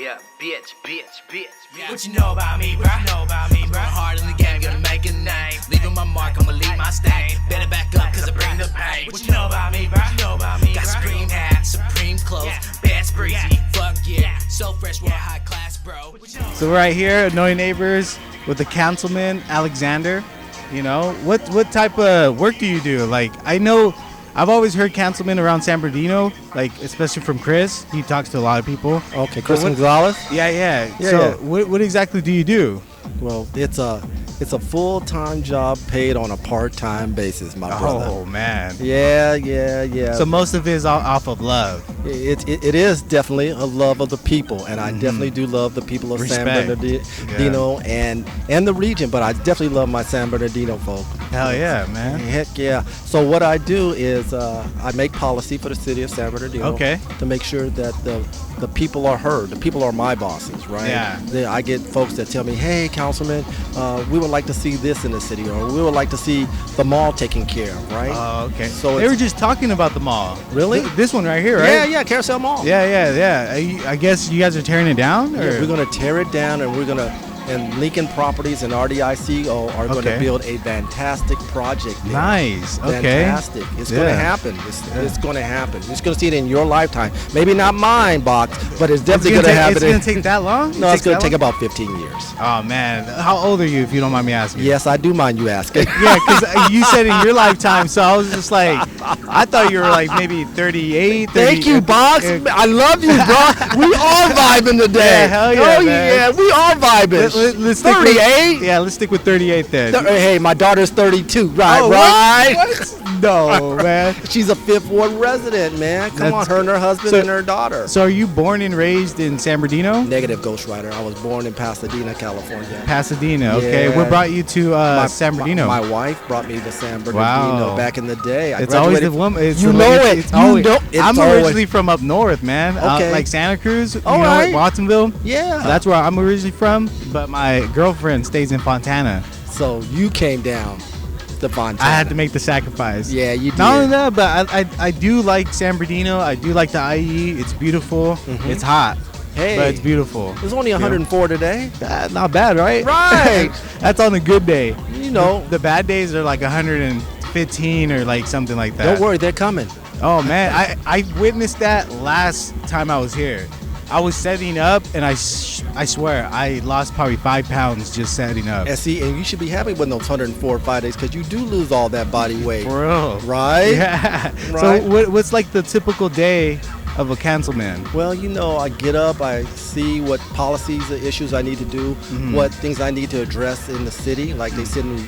Yeah, bitch. Yeah. What you know about me, bro? Going hard in the game, gonna make a name. Leaving my mark, I'ma leave my stain. Better back up, cause I bring the pain. What you know about me, bro? Got Supreme hat, Supreme clothes, best breezy, fuck yeah. So fresh, we're high class, bro. So we're right here, Annoying Neighbors, with the Councilman Alexander. You know, what type of work do you do? Like, I know I've always heard councilmen around San Bernardino, like especially from Chris. He talks to a lot of people. Okay, Chris Gonzalez. Yeah. So what exactly do you do? Well, it's a full-time job paid on a part-time basis, my brother. Oh man. Yeah. So most of it is off of love. It is definitely a love of the people, and I definitely do love the people of San Bernardino and the region. But I definitely love my San Bernardino folk. Hell yeah, man. Heck yeah. So what I do is I make policy for the city of San Bernardino. Okay. To make sure that the people are heard. The people are my bosses, right? Yeah. I get folks that tell me, hey, Councilman, we would like to see this in the city, or we would like to see the mall taken care of, right? Oh, okay. So they were just talking about the mall. Really? This one right here, right? Yeah, Carousel Mall. Yeah. I guess you guys are tearing it down? Or? Yeah, we're going to tear it down, and Lincoln Properties and RDICO are going to build a fantastic project there. Nice. Okay. Fantastic. It's going to happen. It's going to happen. You're going to see it in your lifetime. Maybe not mine, Box, but it's definitely going to happen. It's going to take that long? No, it's going to take about 15 years. Oh, man. How old are you, if you don't mind me asking? Yes, I do mind you asking. Yeah, because you said in your lifetime, so I was just like, I thought you were like maybe 38. 30, Thank you, Box. I love you, bro. We all vibing today. Yeah, hell yeah, oh, man. Yeah, we all vibing. Let's stick 38? Yeah, let's stick with 38 then. Hey, my daughter's 32, right? Oh, right? What? No, man. She's a Fifth Ward resident, man. Come on, her and her husband and her daughter. So are you born and raised in San Bernardino? Negative, Ghost Rider. I was born in Pasadena, California. Pasadena, okay. Yeah. What brought you to San Bernardino? My wife brought me to San Bernardino back in the day. It's always the woman. I'm originally from up north, man. Okay. Like Santa Cruz, right. Watsonville. Yeah. That's where I'm originally from, but my girlfriend stays in Fontana. So you came down to Fontana. I had to make the sacrifice. Yeah, you did. Not only that, but I do like San Bernardino. I do like the IE. It's beautiful. It's hot. Hey, but it's beautiful. It's only 104 today. Not bad, right? Right. That's on a good day. You know. The bad days are like 115 or like something like that. Don't worry, they're coming. Oh, man. I witnessed that last time I was here. I was setting up, and I swear, I lost probably 5 pounds just setting up. And you should be happy with those 104 or 5 days, because you do lose all that body weight. For real. Right? Yeah. Right? So what's like the typical day of a councilman? Well, I get up, I see what policies or issues I need to do, what things I need to address in the city. Like they send me,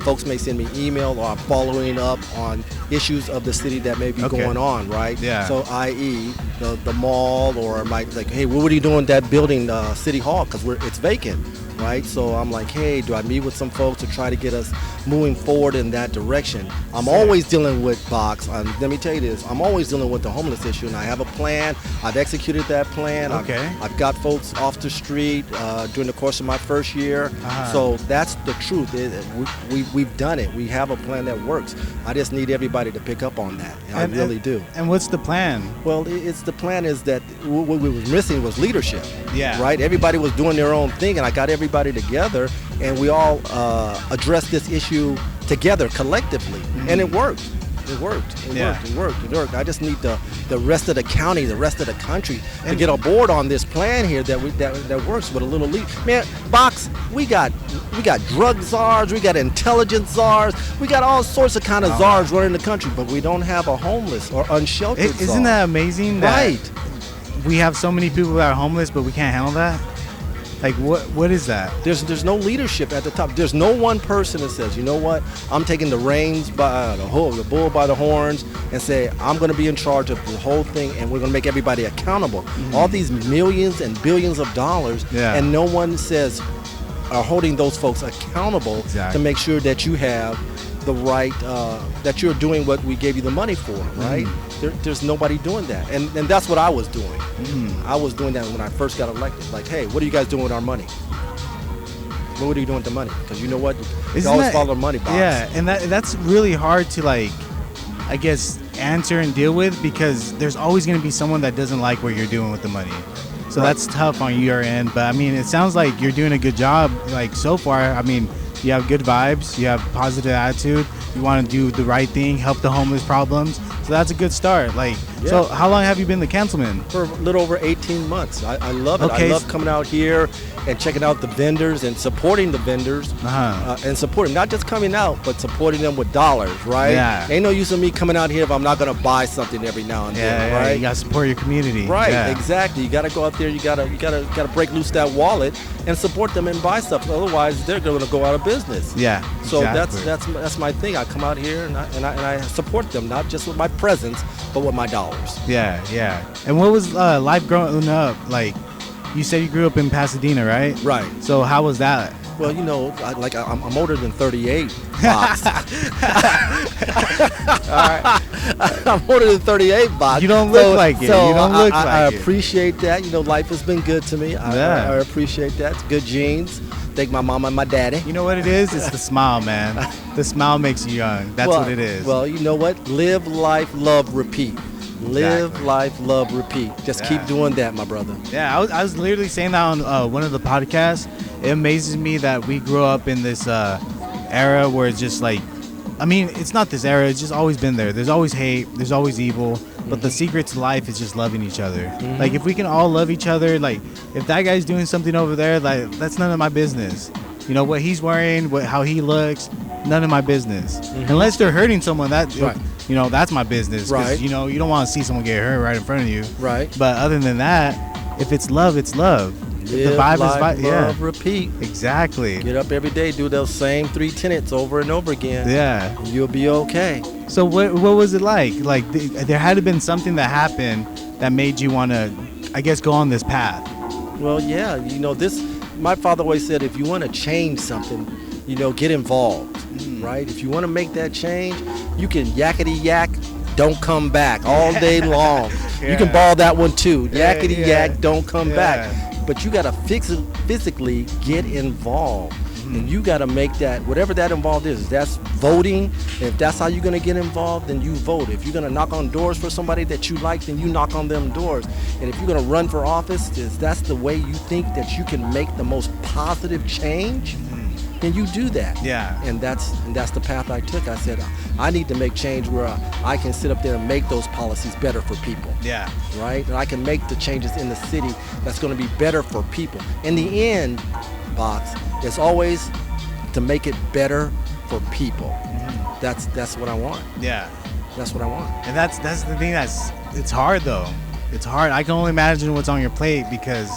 folks may send me email, or I'm following up on issues of the city that may be going on, right? Yeah. So i.e. the mall, or might like, hey, what are you doing at that building, City Hall, because it's vacant, right? So I'm like, hey, do I meet with some folks to try to get us moving forward in that direction? I'm always dealing with Box. Let me tell you this, I'm always dealing with the homeless issue, and I have a plan. I've executed that plan. I've got folks off the street during the course of my first year. So that's the truth. We've done it. We have a plan that works. I just need everybody to pick up on that. I really do. And what's the plan? Well, the plan is that what we was missing was leadership. Yeah. Right? Everybody was doing their own thing, and I got everybody together, and we all addressed this issue together collectively, and it worked. It worked. I just need the rest of the county, the rest of the country to get on board on this plan here that works with a little lead. Man, Box, we got drug czars, we got intelligence czars, we got all sorts of kind of czars running the country, but we don't have a homeless or unsheltered czar. Isn't that amazing? Right. We have so many people that are homeless, but we can't handle that. Like, what is that? There's no leadership at the top. There's no one person that says, you know what, I'm taking the reins by the bull by the horns, and say, I'm going to be in charge of the whole thing, and we're going to make everybody accountable. All these millions and billions of dollars, and no one says, are holding those folks accountable to make sure that you have the right, that you're doing what we gave you the money for, right? There's nobody doing that, and that's what I was doing. I was doing that when I first got elected. Like, hey, what are you guys doing with our money? What are you doing with the money? Because you know what, you always follow the money box. Yeah, and that's really hard to, like, I guess, answer and deal with, because there's always going to be someone that doesn't like what you're doing with the money. So that's tough on your end. But I mean, it sounds like you're doing a good job. Like so far, I mean, you have good vibes. You have positive attitude. You want to do the right thing, help the homeless problems. So that's a good start. Like, so how long have you been the councilman? For a little over 18 months. I love it. Okay. I love coming out here and checking out the vendors and supporting the vendors and supporting, not just coming out, but supporting them with dollars, right? Yeah. Ain't no use of me coming out here if I'm not going to buy something every now and then, right? You got to support your community. Right, Yeah. exactly. You got to go out there. You got to break loose that wallet and support them and buy stuff. Otherwise, they're going to go out of business. Yeah. So exactly. that's my thing. I come out here and I support them, not just with my presence, but with my dollars. Yeah, yeah. And what was life growing up like? You said you grew up in Pasadena, right? Right. So how was that? Well, you know, I'm older than 38, Box. I'm older than 38, Box. You don't look like it. So You don't look I like it. appreciate that. You know, life has been good to me. Yeah. I appreciate that. It's good genes. Thank my mama and my daddy. You know what it is? It's the smile, man. The smile makes you young. That's what it is. Well, you know what? Live, life, love, repeat. Live, Exactly. life, love, repeat. Just keep doing that, my brother. Yeah, I was literally saying that on one of the podcasts. It amazes me that we grew up in this era where it's just like, I mean, it's not this era. It's just always been there. There's always hate. There's always evil. But the secret to life is just loving each other. Like, if we can all love each other, like, if that guy's doing something over there, like, that's none of my business. You know, what he's wearing, how he looks, none of my business. Unless they're hurting someone, you know, that's my business. 'Cause, Right. you know, you don't want to see someone get hurt right in front of you. Right. But other than that, if it's love, it's love. If Live, the vibe life, is love, repeat. Exactly. Get up every day, do those same 3 tenets over and over again. Yeah. You'll be okay. So what was it like? Like, there had to have been something that happened that made you want to, I guess, go on this path. Well, yeah, you know, my father always said, if you want to change something, you know, get involved, right? If you want to make that change, you can yakety yak, don't come back all day long. You can ball that one too. Yakety yak, don't come back. But you got to physically get involved. And you got to make that, whatever that involved is, that's voting. If that's how you're going to get involved, then you vote. If you're going to knock on doors for somebody that you like, then you knock on them doors. And if you're going to run for office, that's the way you think that you can make the most positive change, then you do that. Yeah. And that's the path I took. I said, I need to make change where I can sit up there and make those policies better for people. Yeah. Right? And I can make the changes in the city that's going to be better for people. In the end, Box, it's always to make it better for people. That's what I want. Yeah. That's what I want. And that's the thing it's hard though. It's hard. I can only imagine what's on your plate because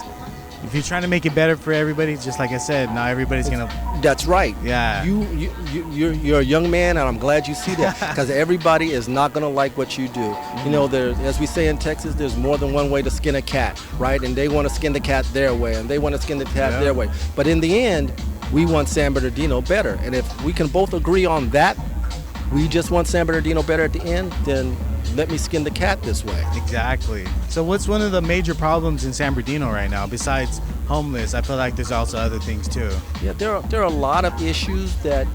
if you're trying to make it better for everybody, just like I said, not everybody's gonna. That's right. Yeah. You're a young man, and I'm glad you see that because everybody is not gonna like what you do. You know, as we say in Texas, there's more than one way to skin a cat, right? And they want to skin the cat their way, and they want to skin the cat their way. But in the end, we want San Bernardino better, and if we can both agree on that, we just want San Bernardino better at the end, then let me skin the cat this way. Exactly. So what's one of the major problems in San Bernardino right now besides homeless? I feel like there's also other things too. Yeah, there are a lot of issues that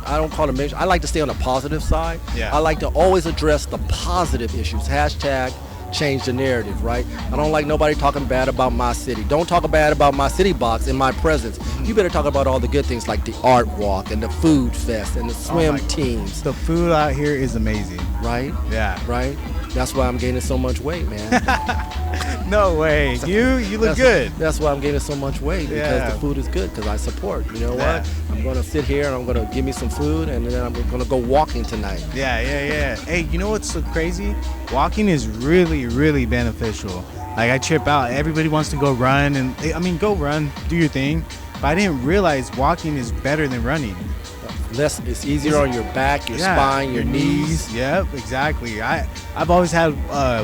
I don't call them major. I like to stay on the positive side. Yeah. I like to always address the positive issues. Hashtag change the narrative, right? I don't like nobody talking bad about my city. Don't talk bad about my city, Box, in my presence. You better talk about all the good things like the art walk and the food fest and the swim teams. The food out here is amazing. Right? Yeah. Right? That's why I'm gaining so much weight, man. No way. You look good. That's why I'm gaining so much weight, because the food is good, because I support. You know what? I'm going to sit here and I'm going to give me some food, and then I'm going to go walking tonight. Yeah. Hey, you know what's so crazy? Walking is really, really beneficial. Like, I trip out. Everybody wants to go run, and I mean, go run, do your thing. But I didn't realize walking is better than running. It's easier on your back, your spine, your knees. Yep, exactly. I've always had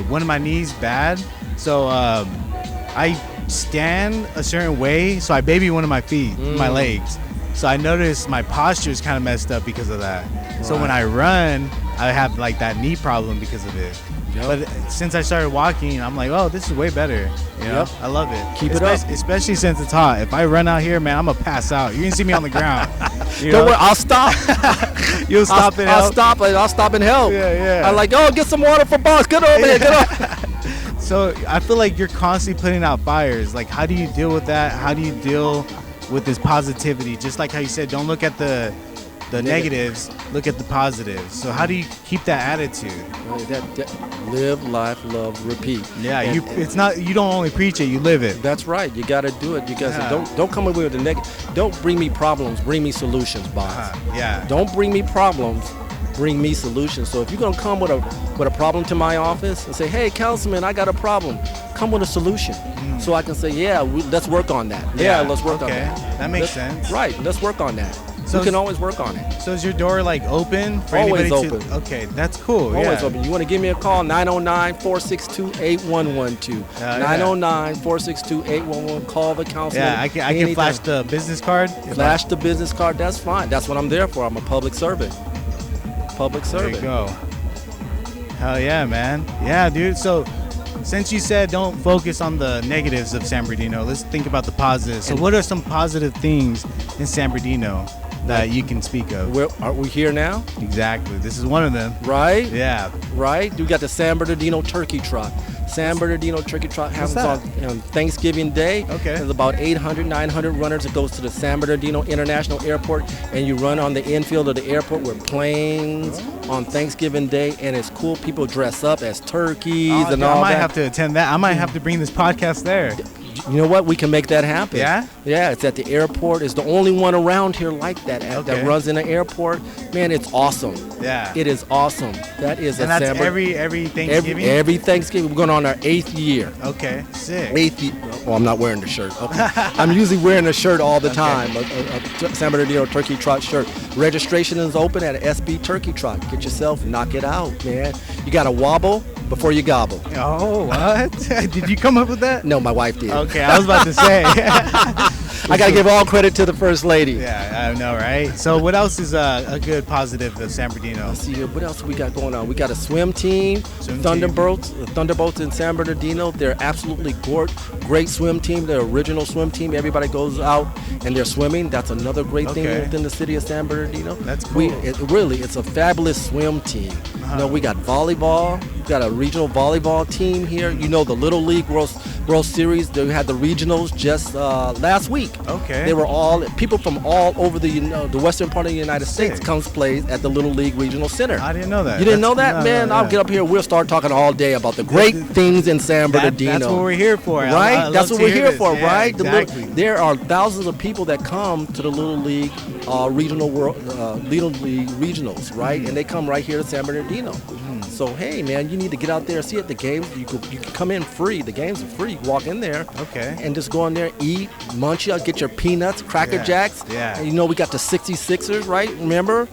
one of my knees bad, so I stand a certain way, so I baby one of my feet, my legs. So I noticed my posture is kind of messed up because of that. Right. So when I run, I have like that knee problem because of it. Yep. But since I started walking, I'm like, oh, this is way better. You know? I love it. Keep it up. Especially since it's hot. If I run out here, man, I'm going to pass out. You can see me on the ground. Don't worry, I'll stop. You'll stop and help? I'll stop and help. Yeah. I'm like, oh, get some water for Boss. Get over here. Get over. So I feel like you're constantly putting out fires. Like, how do you deal with that? How do you deal with this positivity? Just like how you said, don't look at the negatives, look at the positives. So how do you keep that attitude? Live, life, love, repeat. Yeah, it's not, you don't only preach it, you live it. That's right. You got to do it. You guys don't come away with the negative. Don't bring me problems. Bring me solutions, boss. Yeah. Don't bring me problems. Bring me solutions. So if you're gonna come with a problem to my office and say, "Hey, Councilman, I got a problem," come with a solution, so I can say, "Yeah, let's work on that." Yeah, let's work on that. That makes sense. Right. Let's work on that. So we can always work on it. So is your door like open for Always anybody open. to? Okay, that's cool. Always yeah. open. You want to give me a call? 909-462-8112. 909-462-8112. Call the councilman. Yeah, I can flash the business card. Flash the business card. That's fine. That's what I'm there for. I'm a public servant. Public servant. There you go. Hell yeah, man. Yeah, dude. So since you said don't focus on the negatives of San Bernardino, let's think about the positives. So what are some positive things in San Bernardino that you can speak of? Are we here now? Exactly. This is one of them. Right? Yeah. Right? We got the San Bernardino Turkey Trot. San Bernardino Turkey Trot happens on Thanksgiving Day. Okay. There's about 800, 900 runners. It goes to the San Bernardino International Airport, and you run on the infield of the airport with planes on Thanksgiving Day, and it's cool. People dress up as turkeys and all that. I might have to attend that. I might have to bring this podcast there. You know what? We can make that happen. Yeah? Yeah, it's at the airport. It's the only one around here like that that runs in the airport. Man, it's awesome. Yeah. It is awesome. That is and that's every Thanksgiving? Every Thanksgiving. We're going on our 8th year. Okay, sick. 8th year. Well, I'm not wearing the shirt. Okay. I'm usually wearing a shirt all the time, a San Bernardino Turkey Trot shirt. Registration is open at SB Turkey Trot. Get yourself, knock it out, man. You got to wobble before you gobble. Oh, what? Did you come up with that? No, my wife did. Okay, I was about to say. I got to give all credit to the First Lady. Yeah, I know, right? So what else is a good positive of San Bernardino? Let's see here. What else we got going on? We got a swim team, Thunderbolts in San Bernardino. They're absolutely great swim team. They're original swim team. Everybody goes out and they're swimming. That's another great thing within the city of San Bernardino. That's cool. It's a fabulous swim team. You know, we got volleyball. We got a regional volleyball team here. You know, the Little League World Series. They had the regionals just last week. Okay. They were all people from all over the western part of the United States comes plays at the Little League Regional Center. I didn't know that. You didn't know that, man? No, I'll get up here. We'll start talking all day about the great things in San Bernardino. That's what we're here for, right? That's what we're here for, right? Exactly. There are thousands of people that come to the Little League Little League regionals, right? And they come right here to San Bernardino. So hey, man, you need to get out there, see it. The games, you can come in free. The games are free. You walk in there, and just go in there, eat, munch out, get your peanuts, Cracker Jacks. Yeah. And you know we got the 66ers, right? Remember,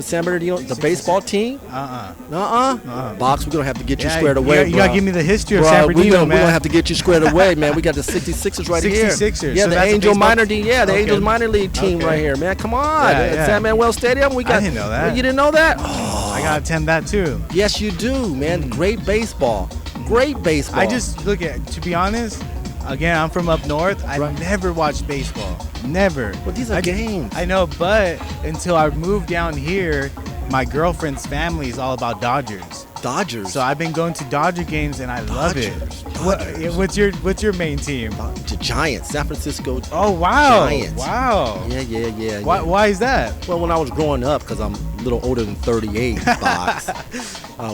San Bernardino, the baseball team. Box, we're gonna have to get you squared away. You gotta give me the history of San Bernardino, man. We're gonna have to get you squared away, man. We got the 66ers right here. 66ers. Yeah, so the Angel Minor League. Yeah, the Okay. Angels Minor League team right here, man. Come on, at San Manuel Stadium. We got. I didn't know that. You didn't know that? Oh, I gotta attend that too. yes, you do, man. Great baseball. Great baseball. I just look at, to be honest, again, I'm from up north. I never watched baseball. Never. Well, these are games. I know, but until I moved down here, my girlfriend's family is all about Dodgers. Dodgers. So I've been going to Dodger games and I love it. What's your main team? The Giants, San Francisco. Oh wow! Giants. Wow. Yeah. Why is that? Well, when I was growing up, because I'm a little older than 38, Box.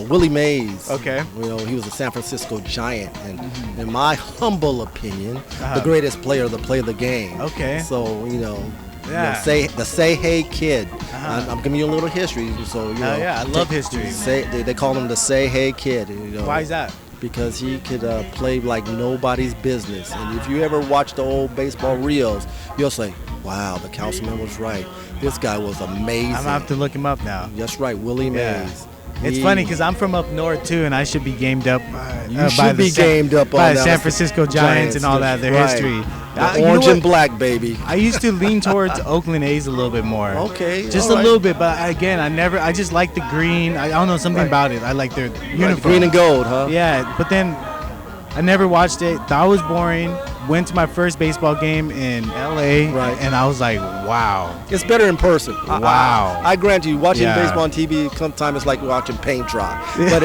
Willie Mays. Okay. You know, he was a San Francisco Giant, and in my humble opinion, the greatest player to play the game. Okay. So Yeah. Say Hey Kid. I'm giving you a little history, so I love history. They call him the Say Hey Kid. Why is that? Because he could play like nobody's business. And if you ever watch the old baseball reels, you'll say, "Wow, the councilman was right. This guy was amazing." I'm gonna have to look him up now. That's right, Willie Mays. It's funny because I'm from up north too, and I should be gamed up. You should be gamed up by on the San Francisco Giants and all that, their history. Orange and black, baby. I used to lean towards Oakland A's a little bit more. Okay, just a little bit, but again, I just like the green. I don't know, something about it. I like their uniform. Green and gold, huh? Yeah, but then I never watched it. Thought it was boring. Went to my first baseball game in LA, and I was like, wow. It's better in person. Wow. I grant you, watching baseball on TV sometimes it's like watching paint dry. But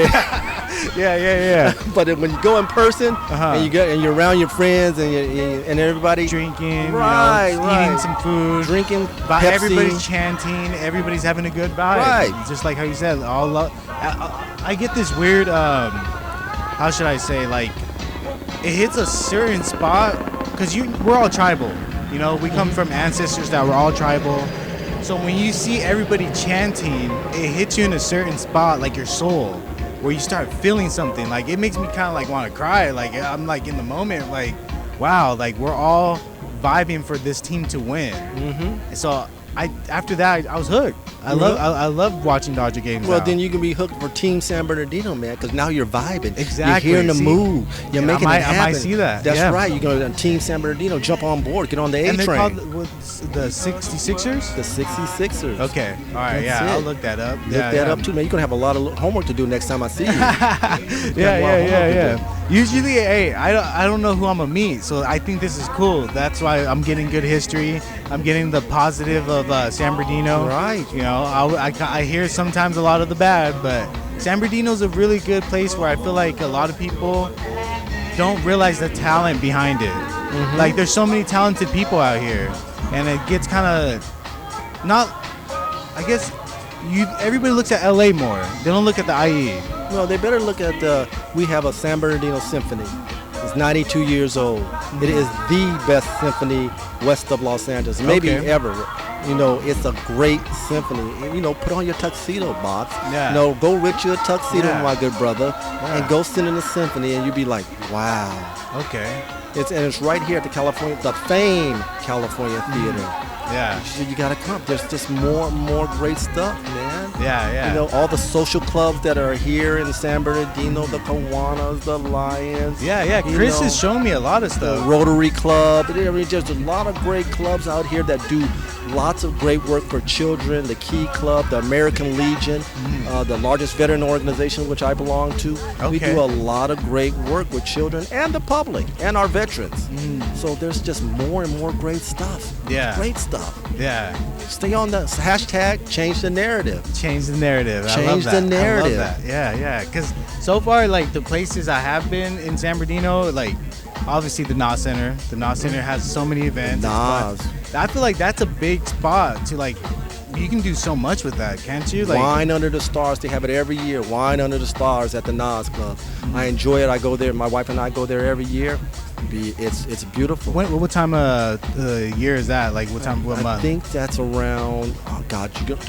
Yeah. But then when you go in person and you're around your friends and everybody Drinking, right, eating some food, drinking but Pepsi. everybody's chanting, everybody's having a good vibe. Right. Just like how you said, I get this weird, how should I say, like, it hits a certain spot, because we're all tribal. You know, we come from ancestors that were all tribal. So when you see everybody chanting, it hits you in a certain spot, like your soul, where you start feeling something. Like, it makes me kind of like want to cry. Like, I'm like in the moment, like, wow, like we're all vibing for this team to win. Mm-hmm. So after that, I was hooked. I love watching Dodger games. Well, now. then you can be hooked for Team San Bernardino, man, because now you're vibing. Exactly. You're hearing the move. You're making it happen. I might see that. That's yeah. right. You're going to Team San Bernardino, jump on board, get on the A and train. And they're called the 66ers? The 66ers. Okay. All right. That's I'll it. look that up. Look that up, too, man. You're going to have a lot of homework to do next time I see you. Yeah. Usually, hey, I don't know who I'm going to meet, so I think this is cool. That's why I'm getting good history. I'm getting the positive of San Bernardino. Right. You know, I hear sometimes a lot of the bad, but San Bernardino's a really good place where I feel like a lot of people don't realize the talent behind it. Mm-hmm. Like, there's so many talented people out here, and it gets kind of not, I guess, everybody looks at LA more. They don't look at the IE. No, they better look at we have a San Bernardino Symphony. It's 92 years old. Mm-hmm. It is the best symphony west of Los Angeles, maybe ever. You know, it's a great symphony. You know, put on your tuxedo, Box. Yeah. You know, go rent you a tuxedo, my good brother, and go sit in the symphony, and you'd be like, wow. Okay. It's right here at the famed California Theater. Yeah. You gotta come. There's just more great stuff, man. Yeah. You know, all the social clubs that are here in San Bernardino, the Kiwanis, the Lions. Yeah. Chris has shown me a lot of stuff. The Rotary Club. I mean, there's a lot of great clubs out here that do lots of great work for children. The Key Club, the American Legion, the largest veteran organization which I belong to. Okay. We do a lot of great work with children and the public and our veterans. So there's just more and more great stuff. Yeah. Great stuff. Yeah. Stay on the hashtag change the narrative. Change the narrative. Change the narrative. I love that. Yeah. Because so far, like, the places I have been in San Bernardino, like, obviously the NOS Center. The NOS Center has so many events. NOS. I feel like that's a big spot to, like, you can do so much with that, can't you? Like, Wine Under the Stars. They have it every year. Wine Under the Stars at the NOS Club. I enjoy it. I go there. My wife and I go there every year. It's beautiful. What time of year is that? Like, what month? I think that's around. Oh God, you don't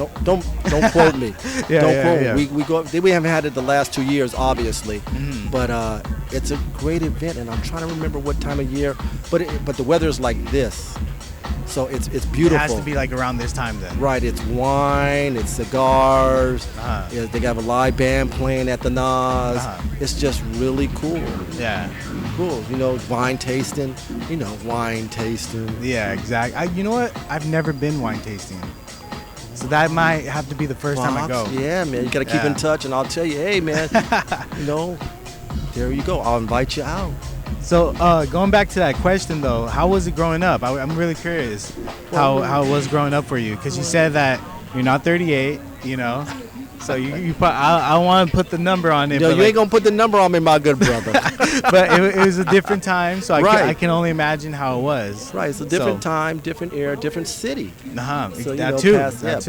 quote me. Don't quote me. We go. We haven't had it the last 2 years, obviously, but it's a great event, and I'm trying to remember what time of year. But the weather's like this. So it's beautiful. It has to be like around this time then. Right, it's wine, it's cigars. Yeah, they have a live band playing at the NOS. It's just really cool. Yeah. Cool. You know, wine tasting. Yeah, exactly. You know what? I've never been wine tasting. So that might have to be the first time I go. Yeah, man. You got to keep in touch, and I'll tell you, hey, man, you know, there you go. I'll invite you out. So going back to that question, though, how was it growing up? I'm really curious how it was growing up for you, because you said that you're not 38, you know. So you put, I want to put the number on it. No, you ain't going to put the number on me, my good brother. But it was a different time, so I can only imagine how it was. Right, it's a different time, different era, different city. So that too.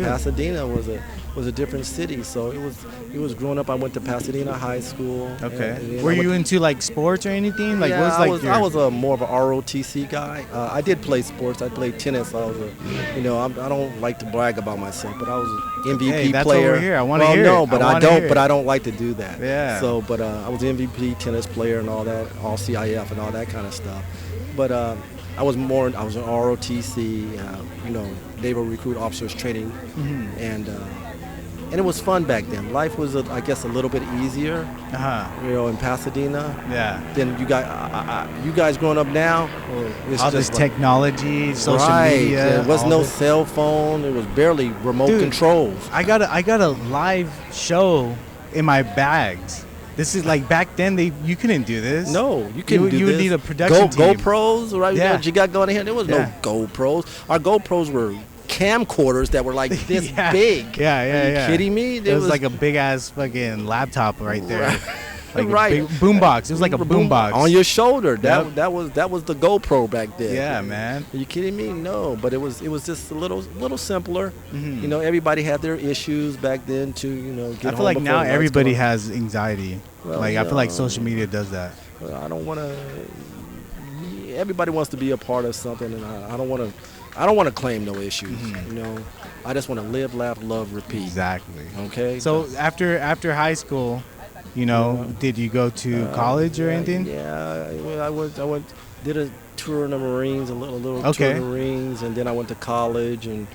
Pasadena was a different city. So it was growing up. I went to Pasadena High School. Okay. And were you into like sports or anything? Like, yeah, what was I was a more of a ROTC guy. I did play sports. I played tennis. I was I don't like to brag about myself, but I was an MVP that's player. Over here. I want to hear. No, it. but I don't. But I don't like to do that. Yeah. So, but I was an MVP tennis player and all that, all CIF and all that kind of stuff. But I was an ROTC. Naval Recruit Officers Training, and it was fun back then. Life was, I guess, a little bit easier. In Pasadena. Yeah. Then you guys growing up now. All this technology, social media. There was no cell phone. There was barely remote controls. I got a live show in my bags. This is like back then. You couldn't do this. No, you couldn't do this. You would need a production team. GoPros, right? Yeah. What you got going here? There was no GoPros. Our GoPros were camcorders that were like this big. Yeah. Are you kidding me? It was like a big ass fucking laptop right there. like Right. a big boom box. It was like a boom box on your shoulder. Yep. That was the GoPro back then. Yeah, man. Are you kidding me? No, but it was just a little simpler. Mhm. You know, everybody had their issues back then to get I home feel like before now the lights everybody go on. has anxiety. Well, Like I feel like no. social media does that. Well, I don't want to. Everybody wants to be a part of something, and I don't want to. I don't want to claim no issues. Mhm. You know, I just want to live, laugh, love, repeat. Exactly. Okay. So after high school, did you go to college or anything? Yeah, I went, did a tour in the Marines, a little Okay. tour in the Marines, and then I went to college, and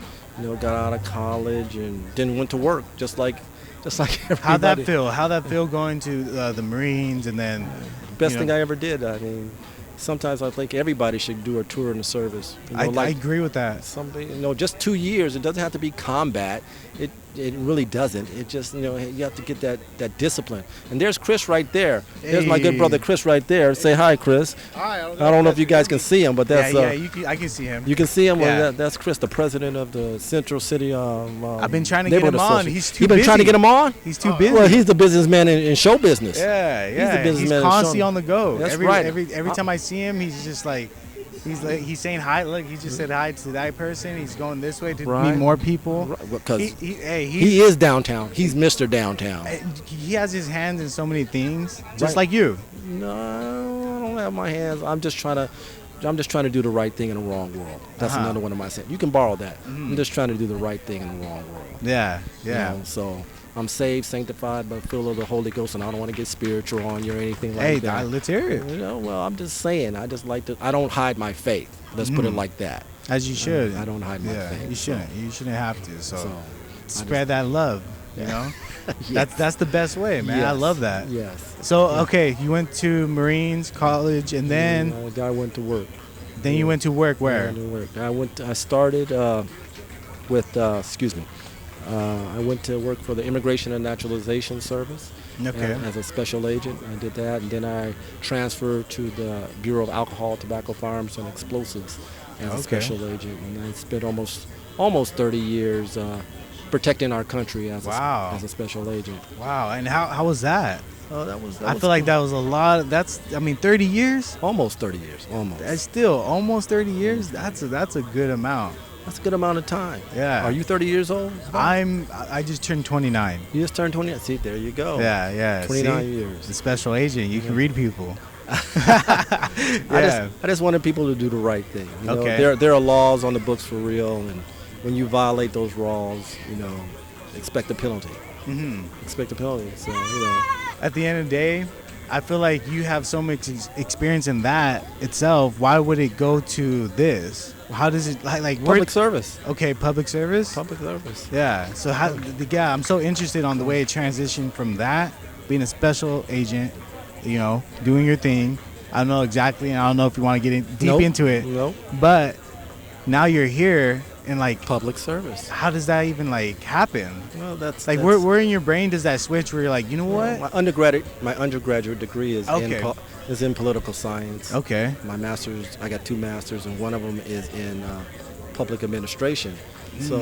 got out of college, and then went to work, just like everybody. How'd that feel? How'd that feel going to the Marines and then? Best you thing know- I ever did. I mean, sometimes I think everybody should do a tour in the service. I agree with that. Something, just 2 years. It doesn't have to be combat. It really doesn't. It just, you have to get that discipline. And there's Chris right there. There's my good Hey. brother Chris right there. Say hi, Chris. Hi. I don't know if you guys can see him, but that's I can see him. you can see him. Yeah. That's Chris, the president of the Central City. I've been trying to get him Neighborhood on. Association. He's too You've been trying to busy. get him on. He's too busy. Well, he's the businessman in show business. Yeah. the businessman in constantly Sean. on the go. That's every, right. Every time I see him, he's just like, he's saying hi. Look, he just said hi to that person. He's going this way to Right. meet more people. Because He he is downtown. He's Mr. Downtown. he has his hands in so many things, just Right. like you. No, I don't have my hands. I'm just trying to do the right thing in the wrong world. That's Uh-huh. another one of my sayings. You can borrow that. Mhm. I'm just trying to do the right thing in the wrong world. Yeah. So I'm saved, sanctified, but full of the Holy Ghost, and I don't want to get spiritual on you or anything like Hey, that. let's hear it. Well, I'm just saying. I just like to. I don't hide my faith. Let's put it Mhm. like that. As you should. I don't hide my Yeah, faith. you shouldn't. You shouldn't have to. So, So, spread that love. You know, that's the best way, man. I Yes. love that. Yes. So okay, you went to Marines college, and then I went to work. you went to work I where? went to work. I started with. I went to work for the Immigration and Naturalization Service. Okay. As a special agent. I did that, and then I transferred to the Bureau of Alcohol, Tobacco, Firearms, and Explosives as a Okay. special agent. And I spent almost 30 years protecting our country as Wow. as a special agent. Wow. And how was that? Oh, that was. I feel like that was a lot. 30 years. almost 30 years. Almost. That's still almost 30 years. That's a good amount. That's a good amount of time. Yeah. Are you 30 years old? I just turned 29. You just turned 20. See, there you go. Yeah. 29 See? years. The special agent. You can read people. I just wanted people to do the right thing. You know? Okay. There are laws on the books for real, and when you violate those laws, expect a penalty. Hmm. Expect a penalty. So At the end of the day, I feel like you have so much experience in that itself. Why would it go to this? How does it like public service. Okay, public service. Public service. Yeah. So I'm so interested on the way it transitioned from that, being a special agent, doing your thing. I don't know exactly, and I don't know if you want to get deep Nope. into it. No. But now you're here, and Public service. how does that even happen? Well, that's Where in your brain does that switch where you're like, you know what? My undergraduate degree is Okay. in political science. Okay. My master's, I got 2 masters, and one of them is in public administration. So,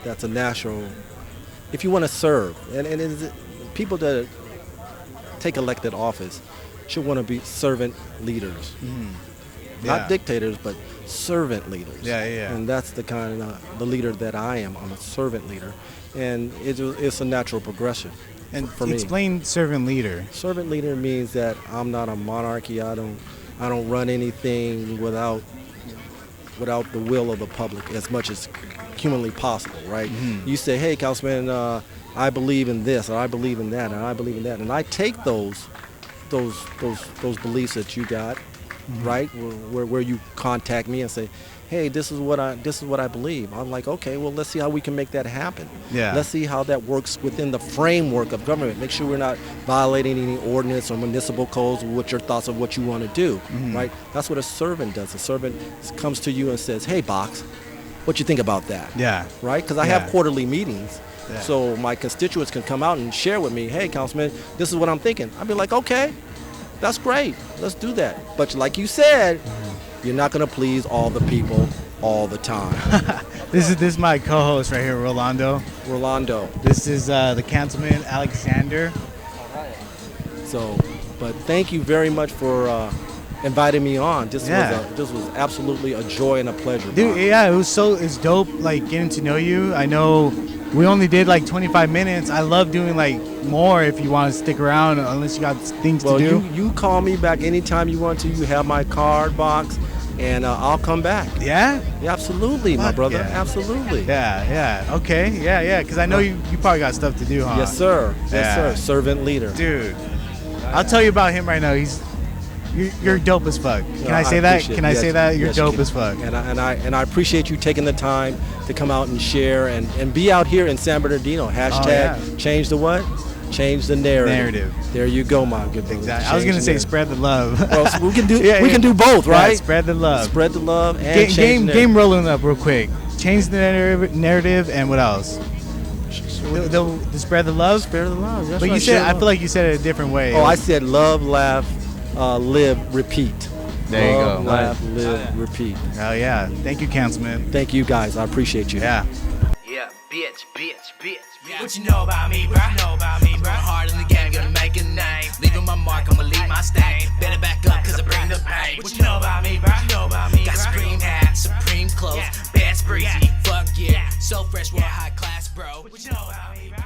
that's a natural. If you want to serve, and people that take elected office should want to be servant leaders. Yeah. Not dictators, but servant leaders. Yeah. And that's the kind of the leader that I am. I'm a servant leader, and it's a natural progression. And for me. explain servant leader. Servant leader means that I'm not a monarchy. I don't run anything without the will of the public as much as humanly possible, right? Mhm. You say, hey, Councilman, I believe in this, or I believe in that, and I believe in that, and I take those beliefs that you got, right, where you contact me and say, hey, this is what I believe. I'm like, okay, well, let's see how we can make that happen. Yeah. Let's see how that works within the framework of government. Make sure we're not violating any ordinance or municipal codes. What's your thoughts of what you want to do, right? That's what a servant does. A servant comes to you and says, hey, Box, what you think about that? Yeah. Right? Because I Yeah. have quarterly meetings. Yeah. So my constituents can come out and share with me, hey, Councilman, this is what I'm thinking. I'd be like, okay, that's great. Let's do that. But like you said, you're not going to please all the people all the time. This is my co-host right here, Rolando. Rolando. This is the Councilman Alexander. So, but thank you very much for inviting me on. This was absolutely a joy and a pleasure, Dude. Bob. Yeah, it's dope. Like getting to know you. I know we only did like 25 minutes. I love doing like more if you want to stick around, unless you got things to do. You call me back anytime you want to. You have my card box, and I'll come back. Yeah. Yeah, absolutely, my Fuck brother. yeah. Absolutely. Yeah. Okay. Yeah. Because I know you probably got stuff to do, huh? Yes, sir. Yes, Yeah. sir. Servant leader. Dude, I'll tell you about him right now. You're dope as fuck. Can I say that? appreciate Can it. I Yes, say that? You're yes, you dope can. as fuck. And I appreciate you taking the time to come out and share and be out here in San Bernardino. Hashtag change the what? Change the narrative. There you go, my good brother. Exactly. I was gonna say spread the love. Well, so we can do Yeah, we can do both, right? Yeah, spread the love. Spread the love and Game rolling up real quick. Change the narrative and what else? The spread the love. Spread the love. That's But you right, said share I love. feel like you said it a different way. Oh, I said love, laugh, live, repeat. There you Love, go. laugh, live, repeat. Oh yeah. Thank you, Councilman. Thank you guys. I appreciate you. Yeah. Yeah, bitch. What you know about me, bro? Working hard in the game, gonna make a name. Leaving my mark, I'ma leave my stain. Better back up, cause I bring the pain. What you know about me, bro? Got Supreme hat, Supreme clothes, bad breezy. Fuck yeah, so fresh, we're high class, bro. What you know about me, bro?